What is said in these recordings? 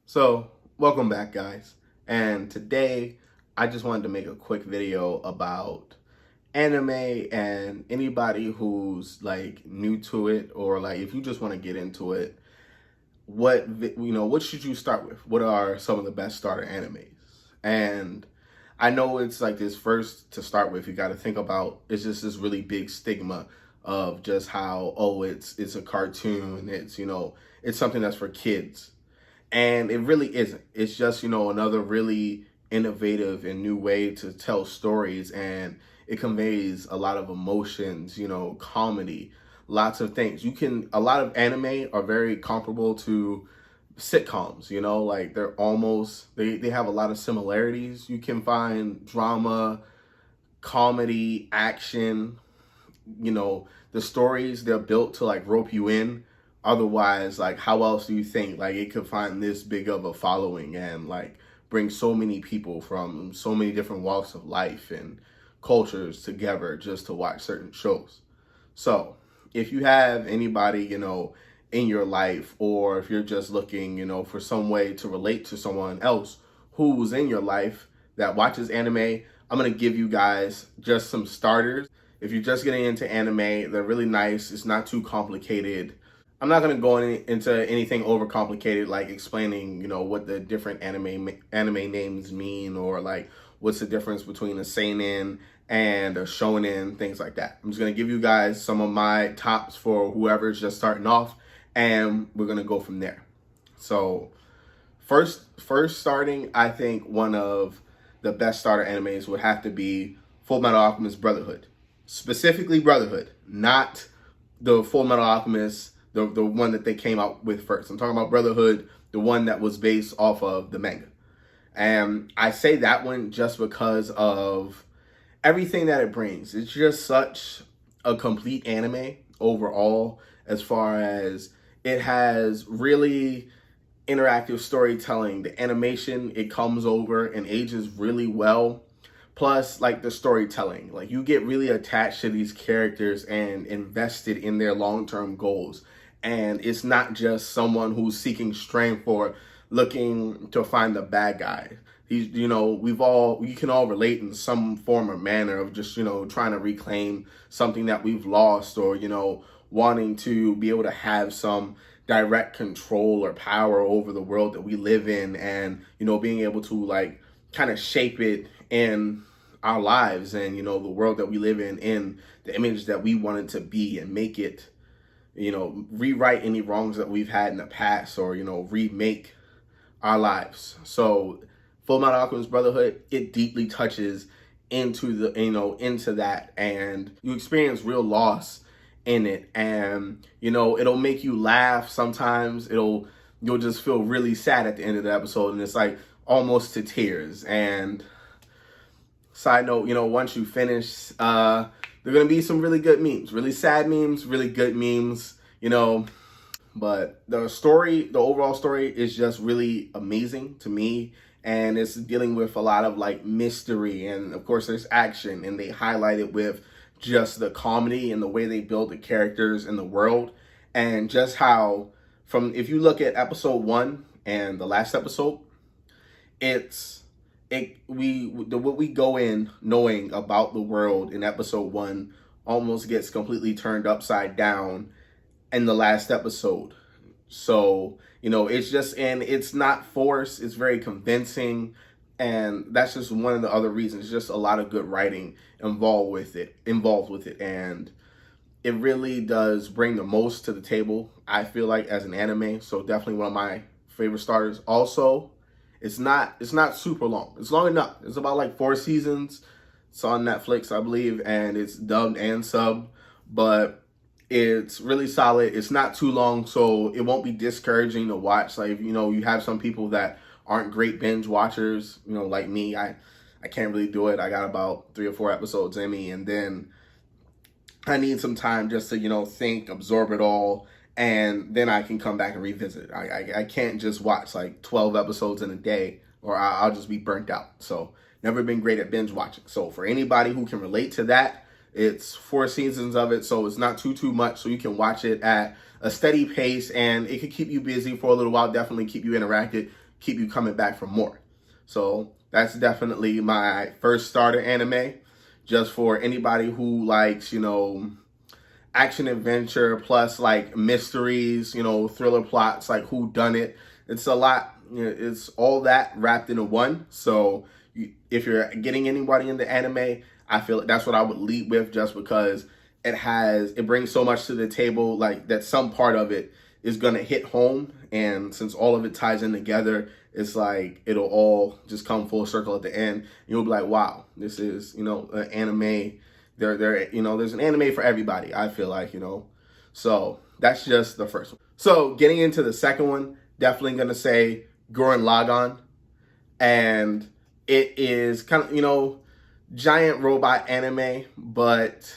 So, welcome back, guys. And today, I just wanted to make a quick video about anime and anybody who's like new to it, or like if you just want to get into it, what should you start with? What are some of the best starter animes? And I know it's like this first to start with, you got to think about it's just this really big stigma of just how, oh, it's a cartoon, it's something that's for kids, and it really isn't. It's just, another really innovative and new way to tell stories. And it conveys a lot of emotions, comedy, lots of things. A lot of anime are very comparable to sitcoms, like they have a lot of similarities. You can find drama, comedy, action, the stories, they're built to like rope you in. Otherwise, like, how else do you think like it could find this big of a following and like bring so many people from so many different walks of life and cultures together just to watch certain shows? So if you have anybody, in your life, or if you're just looking, for some way to relate to someone else who's in your life that watches anime, I'm going to give you guys just some starters. If you're just getting into anime, they're really nice. It's not too complicated. I'm not going to go into anything overcomplicated, like explaining, what the different anime names mean, or like what's the difference between a seinen and a shonen, things like that. I'm just going to give you guys some of my tops for whoever's just starting off, and we're going to go from there. So first starting, I think one of the best starter animes would have to be Full Metal Alchemist Brotherhood. Specifically Brotherhood, not the Full Metal Alchemist, the one that they came out with first. I'm talking about Brotherhood, the one that was based off of the manga. And I say that one just because of everything that it brings. It's just such a complete anime overall, as far as it has really interactive storytelling. The animation, it comes over and ages really well. Plus, like, the storytelling, like, you get really attached to these characters and invested in their long-term goals. And it's not just someone who's seeking strength or looking to find the bad guy. We can all relate in some form or manner of just, trying to reclaim something that we've lost, or, wanting to be able to have some direct control or power over the world that we live in, and, being able to like kind of shape it in our lives, and, the world that we live in the image that we want it to be, and make it, rewrite any wrongs that we've had in the past, or, remake our lives. So Full Metal Alchemist Brotherhood, it deeply touches into into that, and you experience real loss in it, and it'll make you laugh sometimes. You'll just feel really sad at the end of the episode, and it's like almost to tears. And side note, once you finish, there are gonna be some really good memes, really sad memes, really good memes, but the overall story is just really amazing to me. And it's dealing with a lot of like mystery, and of course there's action, and they highlight it with just the comedy and the way they build the characters in the world. And just how, if you look at episode 1 and the last episode, what we go in knowing about the world in episode 1 almost gets completely turned upside down in the last episode. So, it's not forced, it's very convincing. And that's just one of the other reasons. Just a lot of good writing involved with it. And it really does bring the most to the table, I feel like, as an anime. So definitely one of my favorite starters. Also, it's not super long. It's long enough. It's about like 4 seasons. It's on Netflix, I believe, and it's dubbed and subbed. But it's really solid. It's not too long, so it won't be discouraging to watch. Like, you have some people that aren't great binge watchers, like me. I can't really do it. I got about 3 or 4 episodes in me, and then I need some time just to, think, absorb it all, and then I can come back and revisit. I can't just watch like 12 episodes in a day, or I'll just be burnt out. So never been great at binge watching. So for anybody who can relate to that, it's 4 seasons of it, so it's not too much, so you can watch it at a steady pace, and it could keep you busy for a little while, definitely keep you interacted. keep you coming back for more. So that's definitely my first starter anime, just for anybody who likes, action adventure plus like mysteries, thriller plots, like who done it. It's a lot, it's all that wrapped into one. So if you're getting anybody into anime, I feel that's what I would lead with, just because it brings so much to the table, like that some part of it is gonna hit home, and since all of it ties in together, it's like it'll all just come full circle at the end. You'll be like, wow, this is an anime. There's an anime for everybody, I feel like, So that's just the first one. So getting into the second one, definitely gonna say Gurren Lagann. And it is kind of, giant robot anime, but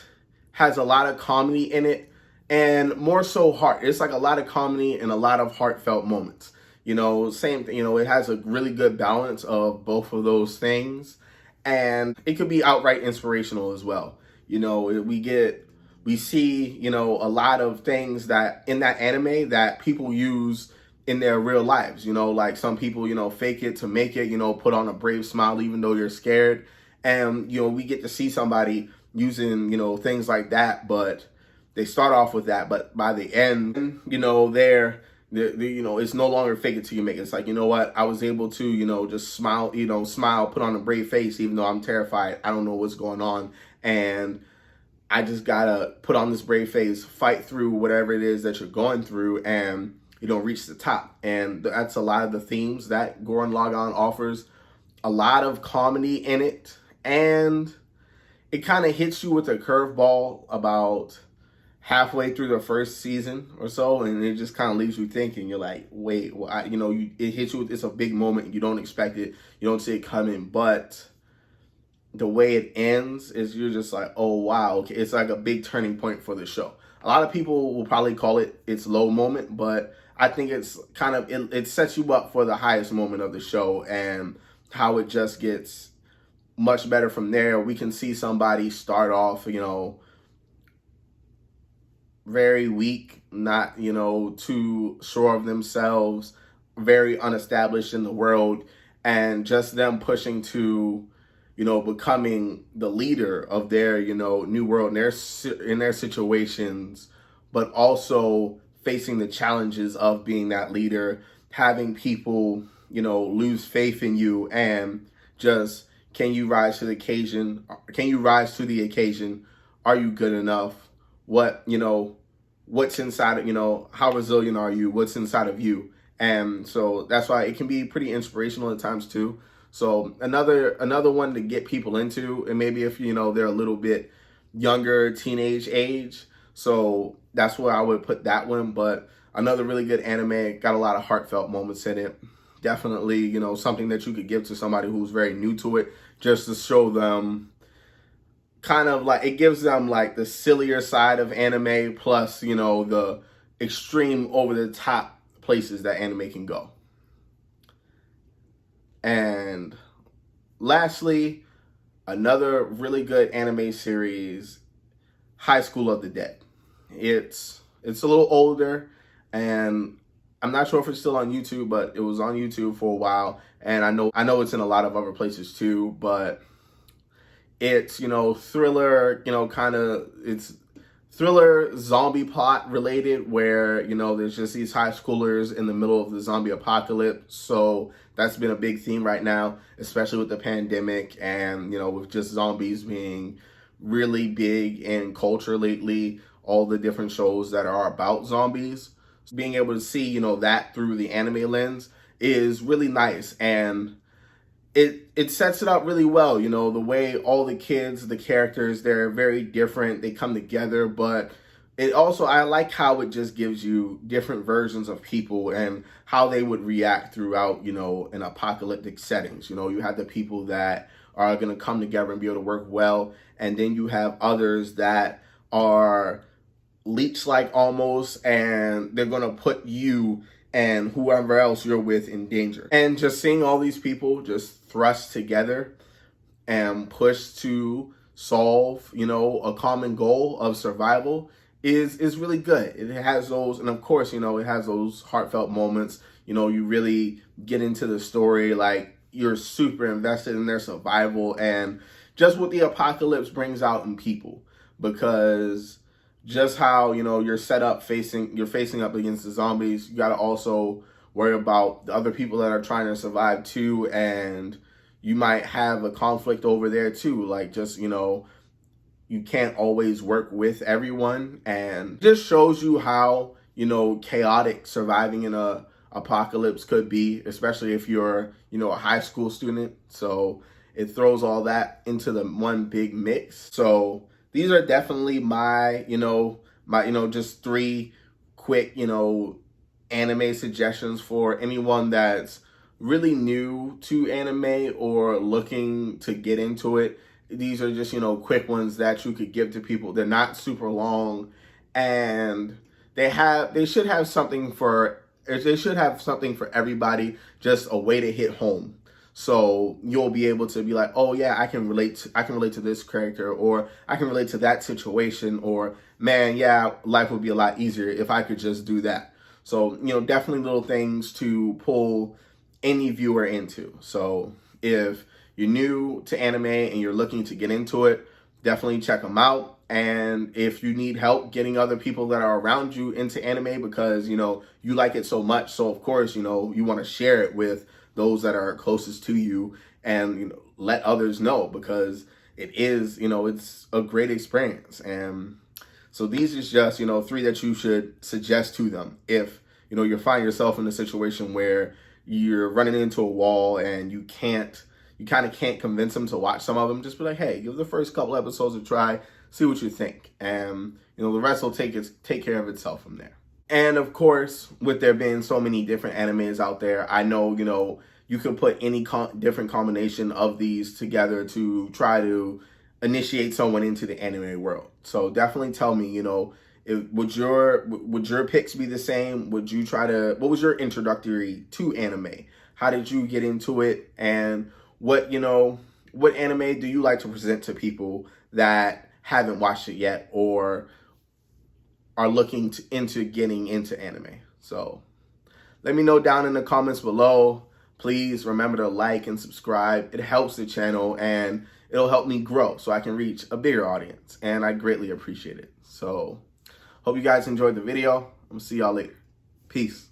has a lot of comedy in it, and more so heart. It's like a lot of comedy and a lot of heartfelt moments. Same thing, it has a really good balance of both of those things. And it could be outright inspirational as well. We see, a lot of things that in that anime that people use in their real lives. Like some people, fake it to make it, put on a brave smile even though you're scared. And, we get to see somebody using, things like that, but they start off with that. But by the end, they're it's no longer fake it till you make it. It's like, what? I was able to, just smile, put on a brave face, even though I'm terrified. I don't know what's going on. And I just gotta put on this brave face, fight through whatever it is that you're going through, and, reach the top. And that's a lot of the themes that Gurren Lagann offers. A lot of comedy in it. And it kind of hits you with a curveball about halfway through the first season or so, and it just kind of leaves you thinking. You're like, wait, well, it hits you. It's a big moment. You don't expect it. You don't see it coming, but the way it ends is you're just like, oh wow, okay. It's like a big turning point for the show. A lot of people will probably call it its low moment, but I think it's kind of it sets you up for the highest moment of the show, and how it just gets much better from there. We can see somebody start off, very weak, not, too sure of themselves, very unestablished in the world, and just them pushing to, becoming the leader of their, new world in their situations, but also facing the challenges of being that leader, having people, lose faith in you, and just, can you rise to the occasion? Can you rise to the occasion? Are you good enough? What's inside of, how resilient are you? What's inside of you? And so that's why it can be pretty inspirational at times too. So another one to get people into, and maybe if, they're a little bit younger, teenage age. So that's where I would put that one. But another really good anime, got a lot of heartfelt moments in it. Definitely, something that you could give to somebody who's very new to it, just to show them kind of like, it gives them like the sillier side of anime, plus, the extreme over the top places that anime can go. And lastly, another really good anime series, High School of the Dead. It's a little older, and I'm not sure if it's still on YouTube, but it was on YouTube for a while, and I know it's in a lot of other places too. But it's thriller, it's thriller zombie plot related, where there's just these high schoolers in the middle of the zombie apocalypse. So that's been a big theme right now, especially with the pandemic, and with just zombies being really big in culture lately. All the different shows that are about zombies, being able to see, that through the anime lens is really nice. And it sets it up really well, the way all the kids, the characters, they're very different. They come together, but it also, I like how it just gives you different versions of people and how they would react throughout, an apocalyptic settings. You have the people that are going to come together and be able to work well. And then you have others that are leech-like almost, and they're going to put you and whoever else you're with in danger. And just seeing all these people just thrust together and push to solve, a common goal of survival is really good. It has those, and of course, it has those heartfelt moments, you know, you really get into the story, like you're super invested in their survival and just what the apocalypse brings out in people. Because just how, you know, you're set up you're facing up against the zombies, you got to also worry about the other people that are trying to survive too, and you might have a conflict over there too, like just, you know, you can't always work with everyone, and just shows you how, you know, chaotic surviving in a apocalypse could be, especially if you're, you know, a high school student. So it throws all that into the one big mix. So these are definitely my, you know, just 3 quick, you know, anime suggestions for anyone that's really new to anime or looking to get into it. These are just, you know, quick ones that you could give to people. They're not super long, and they should have something for everybody, just a way to hit home. So you'll be able to be like, oh yeah, I can relate to this character, or I can relate to that situation, or man, yeah, life would be a lot easier if I could just do that. So, you know, definitely little things to pull any viewer into. So if you're new to anime and you're looking to get into it, definitely check them out. And if you need help getting other people that are around you into anime because, you know, you like it so much, so of course, you know, you want to share it with those that are closest to you, and, you know, let others know, because it is, you know, it's a great experience. And so these is just, you know, 3 that you should suggest to them if, you know, you find yourself in a situation where you're running into a wall and you kind of can't convince them to watch some of them. Just be like, hey, give the first couple episodes a try, see what you think, and, you know, the rest will take care of itself from there. And of course, with there being so many different animes out there, I know, you know, you can put any different combination of these together to try to initiate someone into the anime world. So definitely tell me, you know, would your picks be the same? What was your introductory to anime? How did you get into it? And what anime do you like to present to people that haven't watched it yet or are looking into getting into anime? So let me know down in the comments below. Please remember to like and subscribe. It helps the channel and it'll help me grow so I can reach a bigger audience, and I greatly appreciate it. So hope you guys enjoyed the video. I'm gonna see y'all later. Peace.